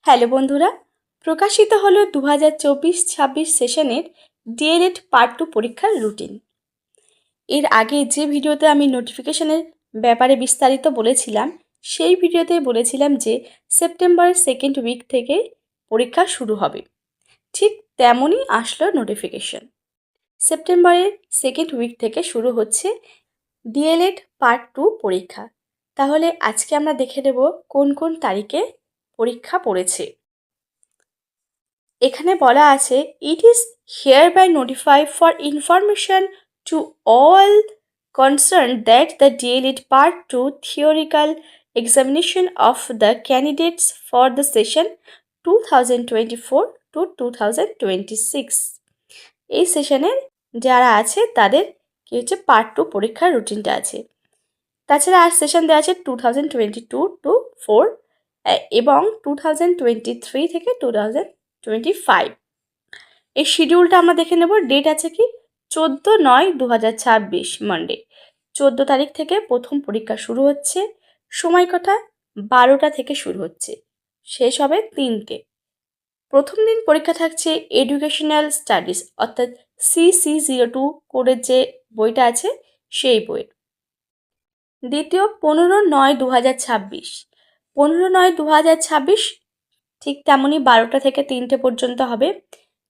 Hello বন্ধুরা, প্রকাশিত হলো 2024-26 সেশনের ডিএলএড পার্ট 2 পরীক্ষার রুটিন। এর আগে যে ভিডিওতে আমি নোটিফিকেশনের ব্যাপারে বিস্তারিত বলেছিলাম, সেই ভিডিওতে বলেছিলাম যে সেপ্টেম্বরের সেকেন্ড উইক থেকে পরীক্ষা শুরু হবে। ঠিক তেমনই আসলো নোটিফিকেশন। সেপ্টেম্বরের সেকেন্ড উইক থেকে শুরু হচ্ছে ডিএলএড পার্ট 2 পরীক্ষা। তাহলে আজকে আমরা দেখে নেব কোন কোন তারিখে পরীক্ষা পড়েছে। এখানে বলা আছে, it is hereby notified for information to all concerned that the DLED Part 2 theoretical examination of the candidates for the session 2024 to 2026 এই সেশনের যারা আছে তাদের কি হচ্ছে পার্ট 2 পরীক্ষার রুটিনটা আছে। তাছাড়া আর সেশন দেওয়া আছে 2022 টু 4 এবং 2023 থেকে 2025। এই শিডিউলটা আমরা দেখে নেব। ডেট আছে কি 14/9/2026 মানডে। 14 তারিখ থেকে প্রথম পরীক্ষা শুরু হচ্ছে। সময় কটা 12টা থেকে শুরু হচ্ছে, শেষ হবে 3টে। প্রথম দিন পরীক্ষা থাকছে এডুকেশনাল স্টাডিজ অর্থাৎ CC02 কোডের যে বইটা আছে সেই বইয়ের। দ্বিতীয় 15/9/2026। 15/9/2026 ঠিক তেমনই 12টা থেকে 3টে পর্যন্ত হবে।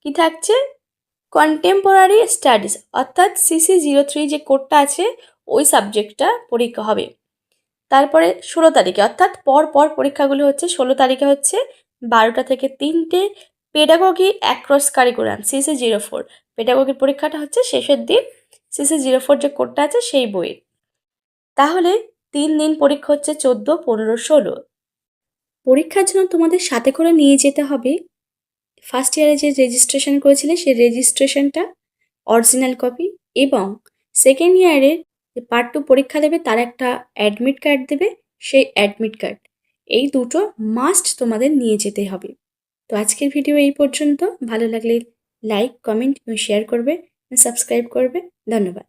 কি থাকছে কন্টেম্পোরারি স্টাডিজ অর্থাৎ CC03 যে কোডটা আছে ওই সাবজেক্টটা পরীক্ষা হবে। তারপরে 16 তারিখে অর্থাৎ পর পরীক্ষাগুলো হচ্ছে। 16 তারিখে হচ্ছে 12টা থেকে 3টে পেডাগোগি অ্যাক্রস কারিকুলাম CC04। পেডাগোগির পরীক্ষাটা হচ্ছে শেষের দিন। CC04 যে কোডটা আছে সেই বইয়ের। তাহলে 3 দিন পরীক্ষা হচ্ছে 14, 15, 16। পরীক্ষার জন্য তোমাদের সাথে করে নিয়ে যেতে হবে ফার্স্ট ইয়ারে যে রেজিস্ট্রেশন করেছিলে সেই রেজিস্ট্রেশনটা, অরিজিনাল কপি, এবং সেকেন্ড ইয়ারে যে পার্ট 2 পরীক্ষা দেবে তার একটা অ্যাডমিট কার্ড দেবে, সেই অ্যাডমিট কার্ড। এই দুটো মাস্ট তোমাদের নিয়ে যেতে হবে। তো আজকের ভিডিও এই পর্যন্ত। ভালো লাগলে লাইক, কমেন্ট এবং শেয়ার করবে, সাবস্ক্রাইব করবে। ধন্যবাদ।